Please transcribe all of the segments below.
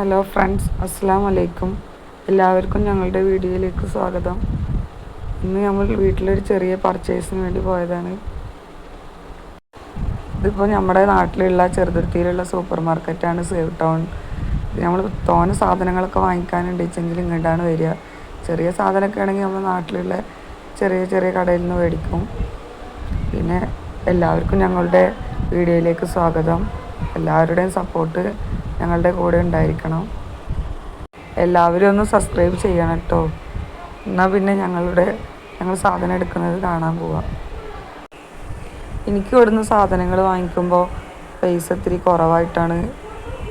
Hello friends, അസ്സലാമു അലൈക്കും. എല്ലാവർക്കും ഞങ്ങളുടെ വീഡിയോയിലേക്ക് സ്വാഗതം. ഇന്ന് നമ്മൾ വീട്ടിലൊരു ചെറിയ പർച്ചേസിന് വേണ്ടി പോയതാണ്. ഇതിപ്പോൾ നമ്മുടെ നാട്ടിലുള്ള ചെറുതുരുത്തിയിലുള്ള സൂപ്പർ മാർക്കറ്റാണ് സേവ് ടൗൺ. നമ്മൾ തോനെ സാധനങ്ങളൊക്കെ വാങ്ങിക്കാനുണ്ട് വെച്ചെങ്കിൽ ഇങ്ങോട്ടാണ് വരിക. ചെറിയ സാധനമൊക്കെ ആണെങ്കിൽ നമ്മൾ നാട്ടിലുള്ള ചെറിയ ചെറിയ കടയിൽ നിന്ന് മേടിക്കും. പിന്നെ എല്ലാവർക്കും ഞങ്ങളുടെ വീഡിയോയിലേക്ക് സ്വാഗതം. എല്ലാവരുടെയും സപ്പോർട്ട് ഞങ്ങളുടെ കൂടെ ഉണ്ടായിരിക്കണം. എല്ലാവരും ഒന്ന് സബ്സ്ക്രൈബ് ചെയ്യണം കേട്ടോ. എന്നാൽ പിന്നെ ഞങ്ങൾ സാധനം എടുക്കുന്നത് കാണാൻ പോവാം. എനിക്ക് ഇവിടുന്ന് സാധനങ്ങൾ വാങ്ങിക്കുമ്പോൾ പൈസ ഇത്തിരി കുറവായിട്ടാണ്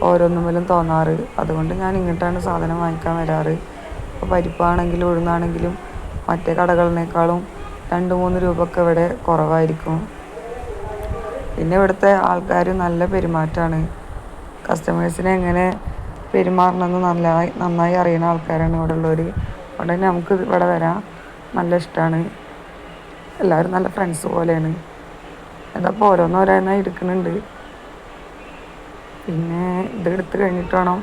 ഓരോന്നുമേലും തോന്നാറ്. അതുകൊണ്ട് ഞാൻ ഇങ്ങോട്ടാണ് സാധനം വാങ്ങിക്കാൻ വരാറ്. ഇപ്പോൾ പരിപ്പാണെങ്കിലും ഉഴുന്നാണെങ്കിലും മറ്റേ കടകളിനേക്കാളും 2-3 രൂപയൊക്കെ ഇവിടെ കുറവായിരിക്കും. പിന്നെ ഇവിടുത്തെ ആൾക്കാർ നല്ല പെരുമാറ്റമാണ്. കസ്റ്റമേഴ്സിനെ എങ്ങനെ പെരുമാറണമെന്ന് നന്നായി അറിയുന്ന ആൾക്കാരാണ് ഇവിടെ ഉള്ളവർ. അതുകൊണ്ട് തന്നെ നമുക്ക് ഇവിടെ വരാൻ നല്ല ഇഷ്ടമാണ്. എല്ലാവരും നല്ല ഫ്രണ്ട്സ് പോലെയാണ്. അതപ്പോൾ ഓരോന്നോരോന്നായി എടുക്കുന്നുണ്ട്. പിന്നെ ഇത് എടുത്ത് കഴിഞ്ഞിട്ട് വേണം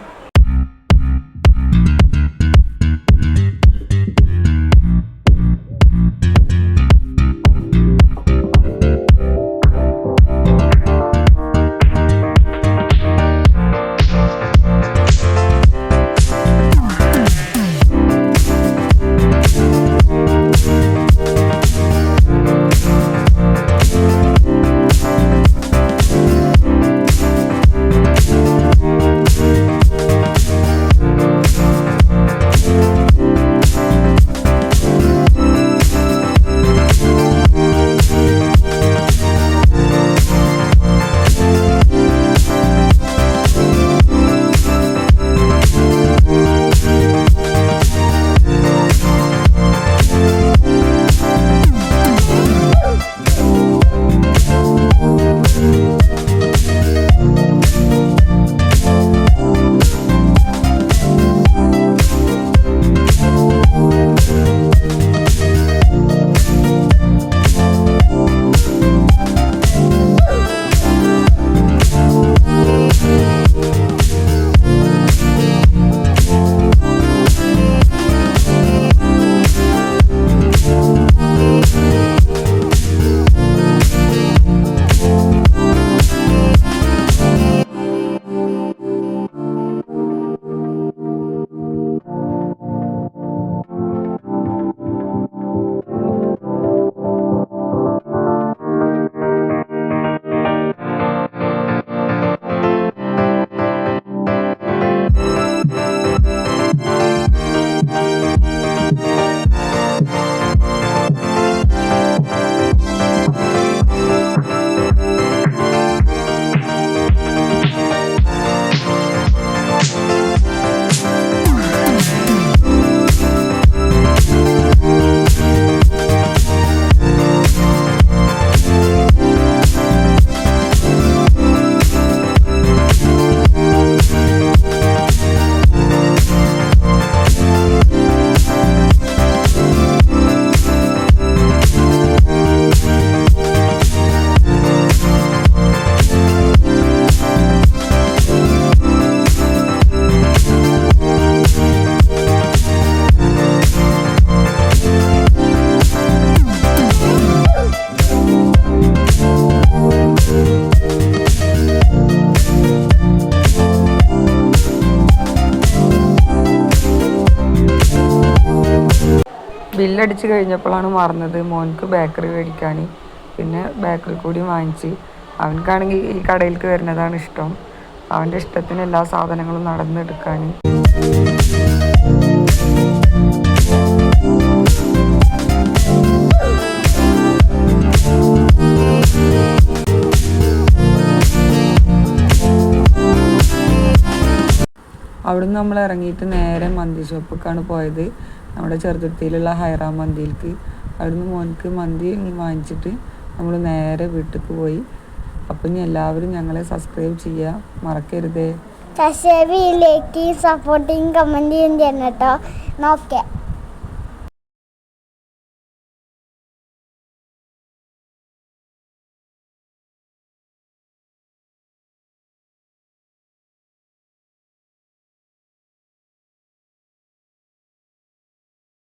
ബില്ലടിച്ച് കഴിഞ്ഞപ്പോഴാണ് മറന്നത് മോൻക്ക് ബേക്കറി മേടിക്കാൻ. പിന്നെ ബേക്കറി കൂടി വാങ്ങിച്ച്. അവനക്കാണെങ്കിൽ ഈ കടയിലേക്ക് വരുന്നതാണ് ഇഷ്ടം. അവൻ്റെ ഇഷ്ടത്തിന് എല്ലാ സാധനങ്ങളും നടന്നെടുക്കാൻ. അവിടുന്ന് നമ്മൾ ഇറങ്ങിയിട്ട് നേരെ മന്തി ഷോപ്പിലേക്കാണ് പോയത്. നമ്മുടെ ചെറുതുരുത്തിയിലുള്ള ഹൈറാം മന്തിയിലേക്ക്. അവിടുന്ന് മോൻക്ക് മന്തി വാങ്ങിച്ചിട്ട് നമ്മൾ നേരെ വീട്ടിലേക്ക് പോയി. അപ്പം ഇനി എല്ലാവരും ഞങ്ങളെ സബ്സ്ക്രൈബ് ചെയ്യാൻ മറക്കരുതേ. സബ്സ്ക്രൈബ് ചെയ്യിലേക്ക് സപ്പോർട്ടിങ് കമൻറ്റ് ചെയ്യണം കേട്ടോ. നോക്കേ.